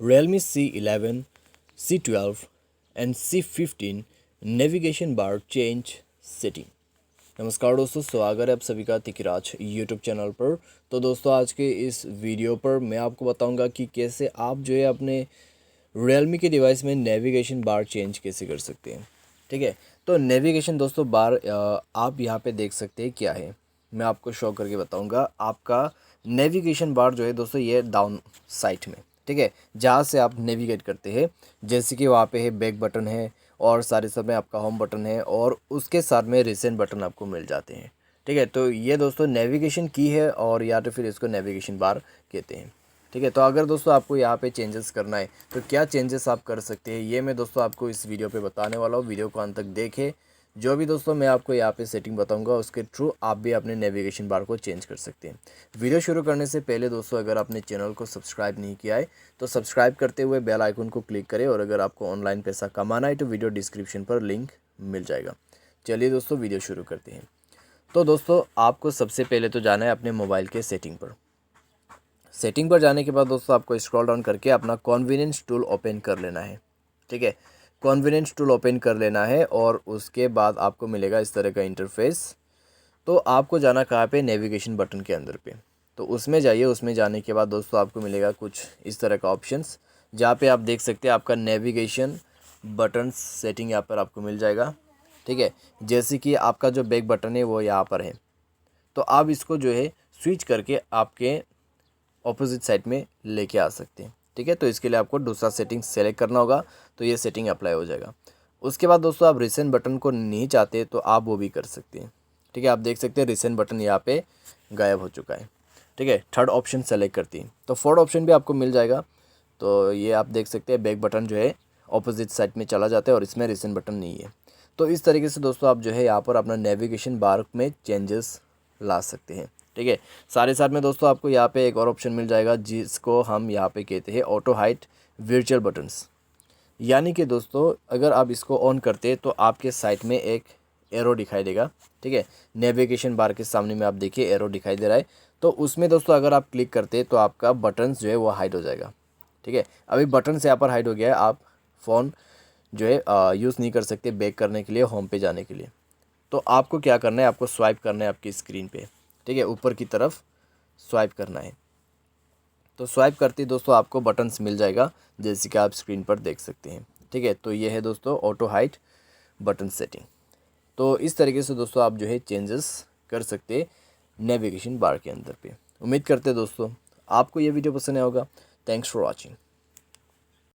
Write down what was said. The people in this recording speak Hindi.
Realme C11, C12 and C15 navigation bar change setting. नमस्कार दोस्तों, स्वागत है आप सभी का तिकराज यूट्यूब चैनल पर। तो दोस्तों, आज के इस वीडियो पर मैं आपको बताऊंगा कि कैसे आप जो है अपने Realme के डिवाइस में नेविगेशन बार चेंज कैसे कर सकते हैं। ठीक है, तो नेविगेशन दोस्तों बार आप यहाँ पे देख सकते हैं क्या है। मैं आपको शो करके बताऊंगा। आपका नेविगेशन बार जो है दोस्तों, ये डाउन साइड में, ठीक है, जहाँ से आप नेविगेट करते हैं। जैसे कि वहाँ पे है बैक बटन है और सारे सब में आपका होम बटन है और उसके साथ में रिसेंट बटन आपको मिल जाते हैं। ठीक है, तो ये दोस्तों नेविगेशन की है और या तो फिर इसको नेविगेशन बार कहते हैं। ठीक है, तो अगर दोस्तों आपको यहाँ पे चेंजेस करना है तो क्या चेंजेस आप कर सकते हैं, ये मैं दोस्तों आपको इस वीडियो पे बताने वाला हूँ। वीडियो को अंत तक देखें। जो भी दोस्तों मैं आपको यहाँ पे सेटिंग बताऊंगा उसके थ्रू आप भी अपने नेविगेशन बार को चेंज कर सकते हैं। वीडियो शुरू करने से पहले दोस्तों, अगर आपने चैनल को सब्सक्राइब नहीं किया है तो सब्सक्राइब करते हुए बेल आइकन को क्लिक करें। और अगर आपको ऑनलाइन पैसा कमाना है तो वीडियो डिस्क्रिप्शन पर लिंक मिल जाएगा। चलिए दोस्तों, वीडियो शुरू करते हैं। तो दोस्तों, आपको सबसे पहले तो जाना है अपने मोबाइल के सेटिंग पर। सेटिंग पर जाने के बाद दोस्तों, आपको स्क्रॉल डाउन करके अपना कॉन्वीनियंस टूल ओपन कर लेना है। ठीक है, कॉन्वीनियंस टूल ओपन कर लेना है और उसके बाद आपको मिलेगा इस तरह का इंटरफेस। तो आपको जाना कहाँ पे, नेविगेशन बटन के अंदर पे। तो उसमें जाइए। उसमें जाने के बाद दोस्तों आपको मिलेगा कुछ इस तरह का ऑप्शंस, जहाँ पे आप देख सकते हैं आपका नेविगेशन बटन सेटिंग यहाँ पर आपको मिल जाएगा। ठीक है, जैसे कि आपका जो बैक बटन है वो यहाँ पर है, तो आप इसको जो है स्विच करके आपके ऑपोजिट साइड में लेके आ सकते हैं। ठीक है, तो इसके लिए आपको दूसरा सेटिंग सेलेक्ट करना होगा, तो ये सेटिंग अप्लाई हो जाएगा। उसके बाद दोस्तों, आप रिसेंट बटन को नहीं चाहते तो आप वो भी कर सकते हैं। ठीक है, आप देख सकते हैं रिसेंट बटन यहाँ पे गायब हो चुका है। ठीक है, थर्ड ऑप्शन सेलेक्ट करती है तो फोर्थ ऑप्शन भी आपको मिल जाएगा। तो ये आप देख सकते हैं बैक बटन जो है ऑपोजिट साइड में चला जाता है और इसमें रिसेंट बटन नहीं है। तो इस तरीके से दोस्तों आप जो है यहाँ पर अपना नेविगेशन बार में चेंजेस ला सकते हैं। ठीक है, सारे साथ में दोस्तों आपको यहाँ पे एक और ऑप्शन मिल जाएगा जिसको हम यहाँ पे कहते हैं ऑटो हाइट वर्चुअल बटन्स। यानी कि दोस्तों, अगर आप इसको ऑन करते हैं तो आपके साइड में एक एरो दिखाई देगा। ठीक है, नेविगेशन बार के सामने में आप देखिए एरो दिखाई दे रहा है। तो उसमें दोस्तों अगर आप क्लिक करते हैं तो आपका बटन्स जो है वो हाइड हो जाएगा। ठीक है, अभी बटन से यहाँ पर हाइड हो गया है। आप फ़ोन जो है यूज़ नहीं कर सकते बैक करने के लिए, होम पे जाने के लिए। तो आपको क्या करना है, आपको स्वाइप करना है आपकी स्क्रीन पे। ठीक है, ऊपर की तरफ स्वाइप करना है। तो स्वाइप करते ही दोस्तों आपको बटन्स मिल जाएगा, जैसे कि आप स्क्रीन पर देख सकते हैं। ठीक है, तो ये है दोस्तों ऑटो हाइट बटन सेटिंग। तो इस तरीके से दोस्तों आप जो है चेंजेस कर सकते हैं नेविगेशन बार के अंदर पे। उम्मीद करते हैं दोस्तों आपको ये वीडियो पसंद आया होगा। Thanks for watching.